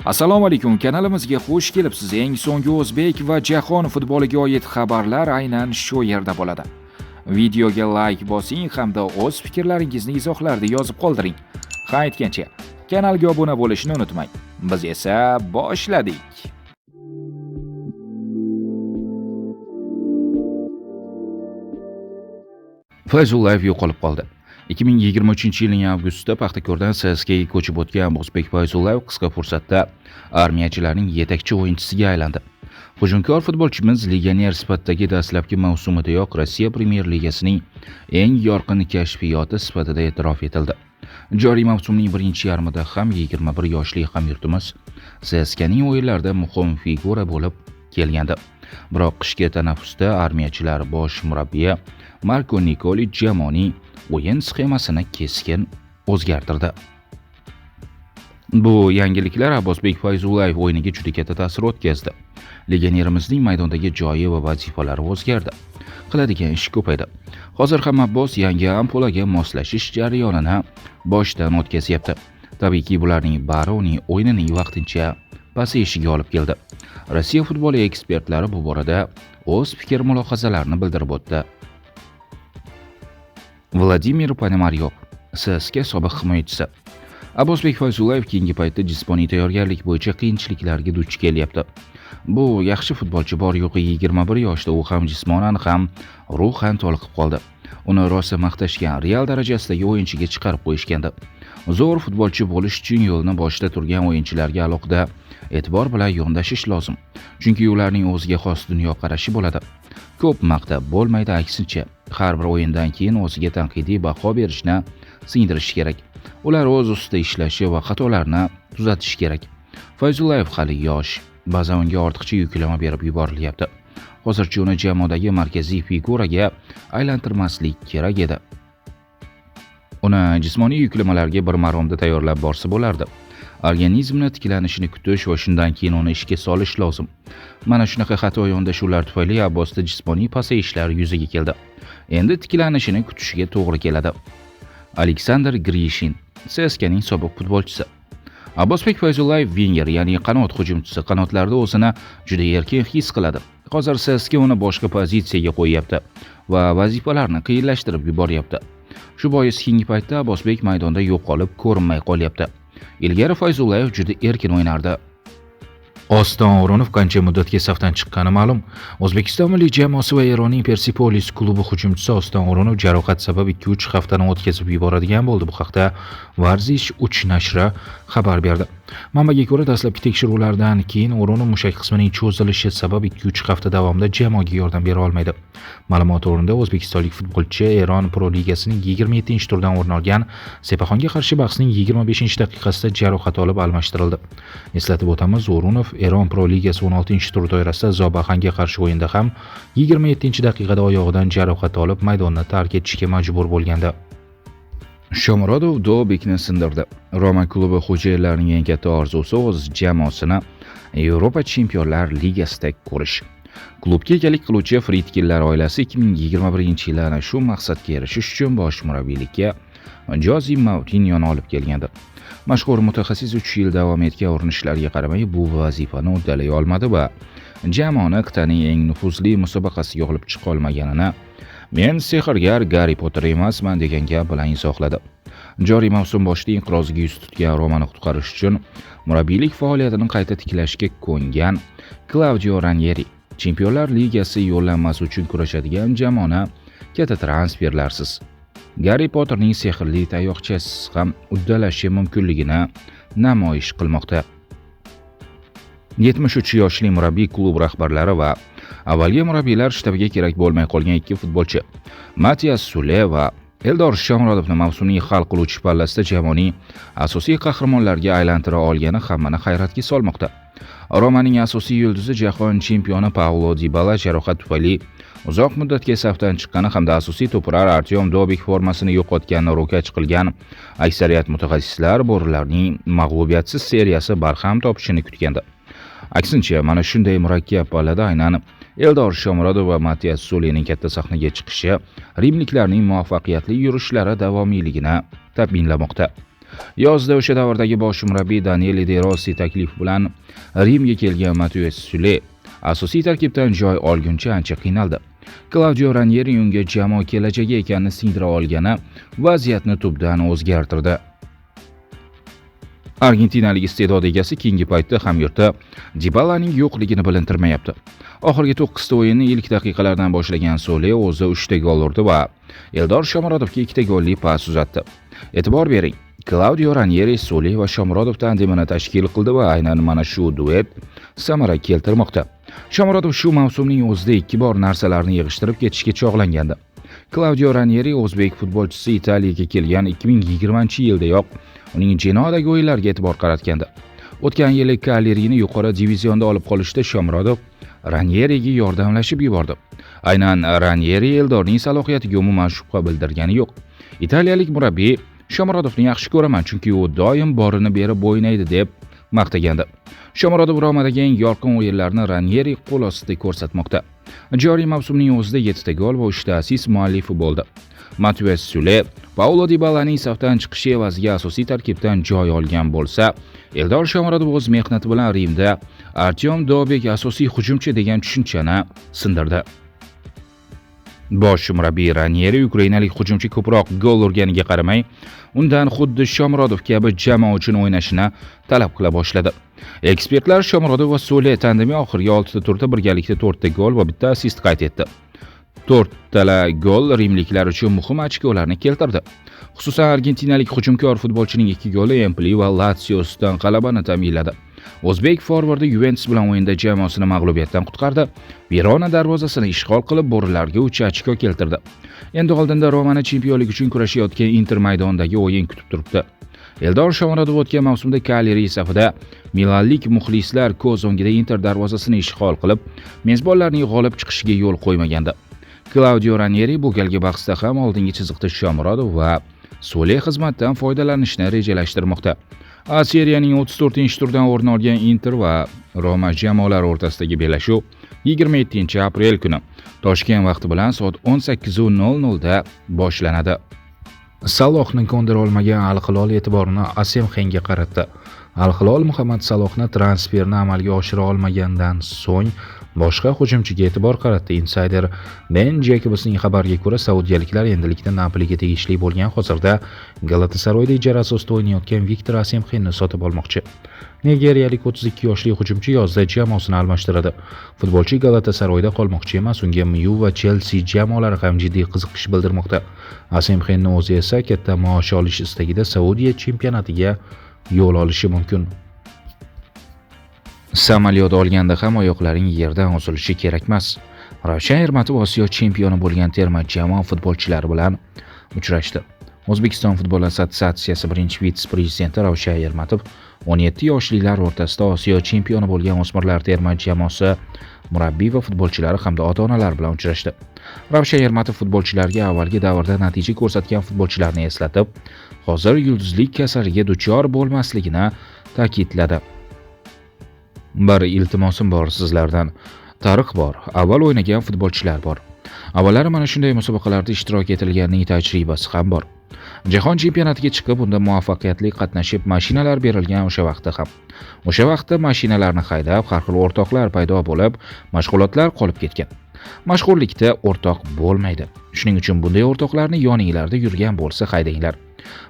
Assalomu alaykum, kanalimizga xush kelibsiz. Eng so'nggi o'zbek va jahon futboliga oid xabarlar aynan shu yerda bo'ladi. Videoga like bosing hamda o'z fikrlaringizni izohlarda yozib qoldiring. Ha, aytgancha, kanalga obuna bo'lishni unutmang. Biz esa boshladik. Fayzullayev yo'qolib qoldi. 2023-yilning avgustida Paxtakordan CSK'ga ko'chib o'tgan O'zbek Fayzullayev qisqa fursatda armiyachilarning yetakchi o'yinchisiga aylandi. Hujumkor futbolchimiz legioner sifatidagi dastlabki mavsumidayoq Rossiya Premyer Ligasining eng yorqin kashfiyoti sifatida e'tirof etildi. Joriy mavsumning birinchi yarmida ham 21 yoshli hamyurtimiz CSK'ning o'yinlarida muhim figura bo'lib kelgandi. Biroq qishki tanaffusda armiyachilar bosh murabbiyi Marko Nikolic jamoaning o'yin sxemasini keskin o'zgartirdi. Bu yangiliklar Abbosbek Fayzullayev o'yiniga juda katta ta'sir o'tkazdi. Legionerimizning maydondagi joyi va vazifalari o'zgardi. Qiladigan ish ko'paydi. Hozir ham Abbos yangi ampulaga moslashish jarayonini boshdan o'tkazyapti. Tabiiyki, bularning bari uning o'yinining vaqtincha pasayishiga olib keldi. Rossiya futboli ekspertlari bu borada o'z fikr-mulohazalarini bildirib o'tdi. Vladimir Ponomaryov, CSK sobiq himoyachisi. Abbosbek Fayzullayev keyingi paytda jismoniy tayyorgarlik bo'yicha qiyinchiliklarga duch kelyapti. Bu yaxshi futbolchi, bor-yo'g'i 21 yoshda u ham jismonan ham ruhan toliqib qoldi. Uni rosa maqtashgan, Real darajasidagi o'yinchiga chiqarib qo'yishgandi. Zo'r futbolchi bo'lish uchun yo'lni boshida turgan o'yinchilarga alohida e'tibor bilan yondashish lozim. Chunki ularning o'ziga xos dunyoqarashi bo'ladi. Ko'p maqtab bo'lmaydi, aksincha, har bir o'yindan keyin o'ziga tanqidiy baho berishni singdirish kerak. Ular o'z ustida ishlashi va xatolarni tuzatish kerak. Fayzullayev hali yosh, ba'zan unga ortiqcha yuklama berib yuborilyapti. Hozircha uni jamoadagi markaziy figuraga aylantirmaslik kerak edi. Uni jismoniy yuklamalarga bir maromda tayyorlab borsa bo'lardi. Organizmni tiklanishini kutish va shundan keyin uni ishga solish lozim. Mana shunaqa xato yondashuvlar tufayli Abbosda jismoniy pasayishlar yuzaga keldi. Endi tiklanishini kutishiga to'g'ri keladi. Aleksandr Grishin, CSK'ning sobiq futbolchisi. Abbosbek Fayzullayev winger, ya'ni qanot hujumchisi, qanotlarda o'zini juda erkin his qiladi. Hozir CSK uni boshqa pozitsiyaga qo'yapti va vazifalarni qiyinlashtirib yuboryapti. Shu bois keyingi paytda Abbosbek maydonda yo'qolib ko'rinmay qolyapti. Ilgari Fayzullayev juda erkin o'ynardi. Oston O'runov qancha muddatga safdan chiqqani ma'lum. O'zbekiston milliy jamoasi va Eronning Persepolis klubi hujumchisi Oston O'runov jarohat sabab 2-3 haftani o'tkazib yuboradigan bo'ldi. Bu haqda Varzish 3 nashri xabar berdi. Manbaga ko'ra, dastlabki tekshiruvlardan keyin O'runov mushak qismining cho'zilishi sabab 2-3 hafta davomida jamoaga yordam bera olmaydi. Ma'lumot o'rnida o'zbekistonlik futbolchi Eron Pro Ligasining 27-turdan o'rin olgan Sepaxonga qarshi bahsning 25-daqiqasida jarohat olib almashtirildi. Eslatib o'tamiz, O'runov Eron Pro Ligasi 16-tur doirasida Zobaxanga qarshi o'yinda ham 27-daqiqada oyog'idan jarohat olib maydonni tark etishga majbur bo'lgandi. Shomurodov Dobikni sindirdi. Roma klubi xo'jayinlarining eng katta orzusi o'z jamoasini Yevropa Chempionlar Ligasida ko'rish. Klubga egalik qiluvchi Friedkinlar oilasi 2021-yilda ana shu maqsadga erishish uchun bosh murabbiylikka Jose Mourinhoni olib kelgandi. Mashhur mutaxassis 3 yil davom etgan urinishlariga qaramay bu vazifani uddalay olmadi va jamoani qit'aning eng nufuzli musobaqasiga olib chiqa olmaganini "Men sehrgar Garri Potter emasman" degan gap bilan izohladi. Joriy mavsum boshida inqirozga yuz tutgan Romani qutqarish uchun murabbiylik faoliyatini qayta tiklashga ko'ngan Claudio Ranieri Chempionlar Ligasi yo'llanmasi uchun kurashadigan jamoani katta transferlarsiz Garri Potterning sehrli tayoqchasiz ham uddalashi mumkinligini namoyish qilmoqda. 73 yoshli murabbiy klub rahbarlari va avvalgi murabbiylar shtabiga kerak bo'lmay qolgan ikki futbolchi Matias Sule va Eldor Shomurodovni mavsumning hal qiluvchi pallasida jamoaning asosiy qahramonlarga aylantira olgani hammani hayratga solmoqda. Romaning asosiy yulduzi jahon chempioni Paulo Dybala jarohat tufayli uzoq muddatga safdan chiqqani hamda asosiy to'prar Artyom Dobik formasini yo'qotganini ro'kach qilgan aksariyat mutaxassislar bo'rilarning mag'lubiyatsiz seriyasi barham topishini kutgandi. Aksincha, mana shunday murakkab pallada aynan Eldor Shomurodov va Matias Sulening katta sahnaga chiqishi rimliklarning muvaffaqiyatli yurishlari davomiyligini ta'minlamoqda. Yozda o'sha davrdagi bosh murabbiy Daniele De Rossi taklifi bilan Rimga kelgan Matteo Sule asosiy tarkibdan joy olguncha ancha qiynaldi. Claudio Ranieri unga jamoa kelajagi ekanini singdira olgani vaziyatni tubdan o'zgartirdi. Argentinalik iste'dod egasi keyingi paytda hamyurti Dybalaning yo'qligini bilintirmayapti. Oxirgi 9 ta o'yinni ilk daqiqalardan boshlagan Sole o'zi 3 ta gol urdi va Eldor Shomurodovga 2 ta golli pas uzatdi. E'tibor bering, Claudio Ranieri Sole va Shomurodov tandemini tashkil qildi va aynan mana shu duet samara keltirmoqda. Shomurodov shu mavsumning o'zida 2 bor narsalarni yig'ishtirib ketishga chog'langandi. Claudio Ranieri o'zbek futbolchisi Italiyaga kelgan 2020-yildayoq uning Genoadagi o'yinlariga e'tibor qaratgandi. O'tgan yili Cagliarini yuqori divizionda olib qolishda Shomurodov Ranieriga yordamlashib yubordi. Aynan Ranieri Eldorning salohiyatiga umuman shubha bildirgani yo'q. Italiyalik murabbiy Shomurodovni yaxshi ko'raman, chunki u doim borini berib o'ynaydi deb maqtagandi. Shomurodov Romadagi eng yorqin o'yinlarni Ranieri qo'l ostida ko'rsatmoqda. Joriy mavsumning o'zida 7 ta gol va 3 ta assist muallifi bo'ldi. Matteo Sule Paulo Dybalaning safdan chiqishi evaziga asosiy tarkibdan joy olgan bo'lsa, Eldor Shomurodov o'z mehnati bilan Rimda Artyom Dobek asosiy hujumchi degan tushunchani sindirdi. Bosh murabbiy Ranieri ukrainalik hujumchi ko'proq gol urganiga qaramay, undan xuddi Shomurodov kabi jamoa uchun o'ynashini talab qila boshladi. Ekspertlar Shomurodov va Sule tandemi oxirgi 6 ta turda birgalikda 4 ta gol va 1 ta assist qayd etdi. 4 tala gol rimliklar uchun muhim ochkolarni keltirdi. Xususan argentinalik hujumkor futbolchining 2 goli Empoli va Lazio ustidan g'alabani ta'minladi. O'zbek forvardi Juventus bilan o'yinda jamoasini mag'lubiyatdan qutqardi. Verona darvozasini ishg'ol qilib bo'rilarga 3 ochko keltirdi. Endi oldinda Romani chempionlik uchun kurashayotgan Inter maydonidagi o'yin kutib turibdi. Eldor Shomurodov o'tgan mavsumda Cagliari safida milanlik muxlislar ko'z o'ngida Inter darvozasini ishg'ol qilib, mezbonlarning g'olib chiqishiga yo'l qo'ymagandi. Claudio Ranieri bu galgi bahsda ham oldingi chiziqda Shomurodov va Sule xizmatdan foydalanishni rejalashtirmoqda. A seriyaning 34-turdan o'rin olgan Inter va Roma jamoalari o'rtasidagi bellashuv 27-aprel kuni Toshkent vaqti bilan soat 18:00 da boshlanadi. Salohni ko'ndira olmagan Al-Hilol e'tiborini Asemxenga qaratdi. Al-Hilol Muhammad Salohni transferni amalga oshira olmagandan so'ng boshqa hujumchiga e'tibor qaratdi. Insider Ben Jacobsning xabariga ko'ra, saudiyaliklar endilikda Napoliga tegishli bo'lgan hozirda Galatasaroyda ijara asosida o'ynayotgan Viktor Asemxenni sotib olmoqchi. Nigeriyalik 32 yoshli hujumchi yozda jamoasini almashtiradi. Futbolchi Galatasaroyda qolmoqchi emas, unga MU va Chelsea jamoalari ham jiddiy qiziqish bildirmoqda. Asemxenni o'zi esa katta maosh olish istagida Saudiya chempionatiga yo'l olishi mumkin. Samolyot olganda ham oyoqlaring yerdan uzilishi kerak emas. Ravshan Ermatov Osiyo chempioni bo'lgan terma jamoa futbolchilari bilan uchrashdi. O'zbekiston futbol assotsiatsiyasi birinchi vitse-prezidenti Ravshan Ermatov 17 yoshlilar o'rtasida Osiyo chempioni bo'lgan o'smirlar terma jamoasi murabbiy va futbolchilari hamda ota-onalar bilan uchrashdi. Ravshan Ermatov futbolchilarga avvalgi davrda natija ko'rsatgan futbolchilarni eslatib, hozir yulduzlik kasaliga duchor bo'lmasligini ta'kidladi. Bir iltimosim bor sizlardan. Tarix bor, avval o'ynagan futbolchilar bor. Avvallari mana shunday musobaqalarda ishtirok etilganining tajribasi ham bor. Jahon chempionatiga chiqib, unda muvaffaqiyatli qatnashib, mashinalar berilgan o'sha vaqtda ham. O'sha vaqtda mashinalarni haydab, har xil o'rtoqlar paydo bo'lib, mashg'ulotlar qolib ketgan. Mashhurlikda o'rtoq bo'lmaydi. Shuning uchun bunday o'rtoqlarni yoninglarda yurgan bo'lsa haydanglar.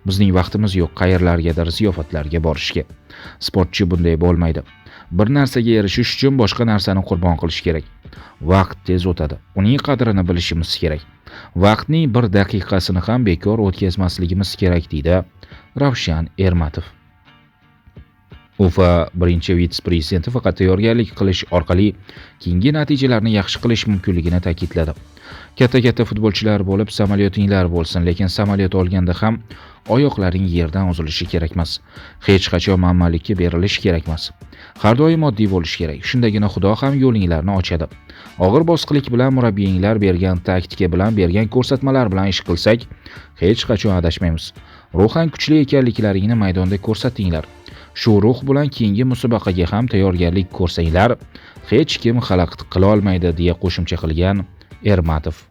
Bizning vaqtimiz yo'q qayerlargadir ziyofatlarga borishga. Sportchi bunday bo'lmaydi. Bir narsaga erishish uchun boshqa narsani qurbon qilish kerak. Vaqt tez o'tadi. Uning qadrini bilishimiz kerak. Vaqtning bir daqiqasini ham bekor o'tkazmasligimiz kerak, deydi Ravshan Ermatov. Ufa birinchi vitse-prezidenti faqat tayyorgarlik qilish orqali keyingi natijalarni yaxshi qilish mumkinligini ta'kidladi. Katta futbolchilar bo'lib, samolyotinglar bo'lsin, lekin samolyot olganda ham oyoqlaring yerdan uzilishi kerak emas. Hech qachon manmanlikka berilish kerak emas. Har doim oddiy bo'lish kerak. Shundagina Xudo ham yo'linglarni ochadi. Og'ir bosqilik bilan murabbiyinglar bergan taktika bilan bergan ko'rsatmalar bilan ish qilsak, hech qachon adashmaymiz. Ruhan kuchli ekanliklaringni maydonda ko'rsatinglar. Shu ruh bilan keyingi musobaqaga ham tayyorgarlik ko'rsanglar, hech kim xalaqit qila olmaydi, deya qo'shimcha qilgan Ermatov.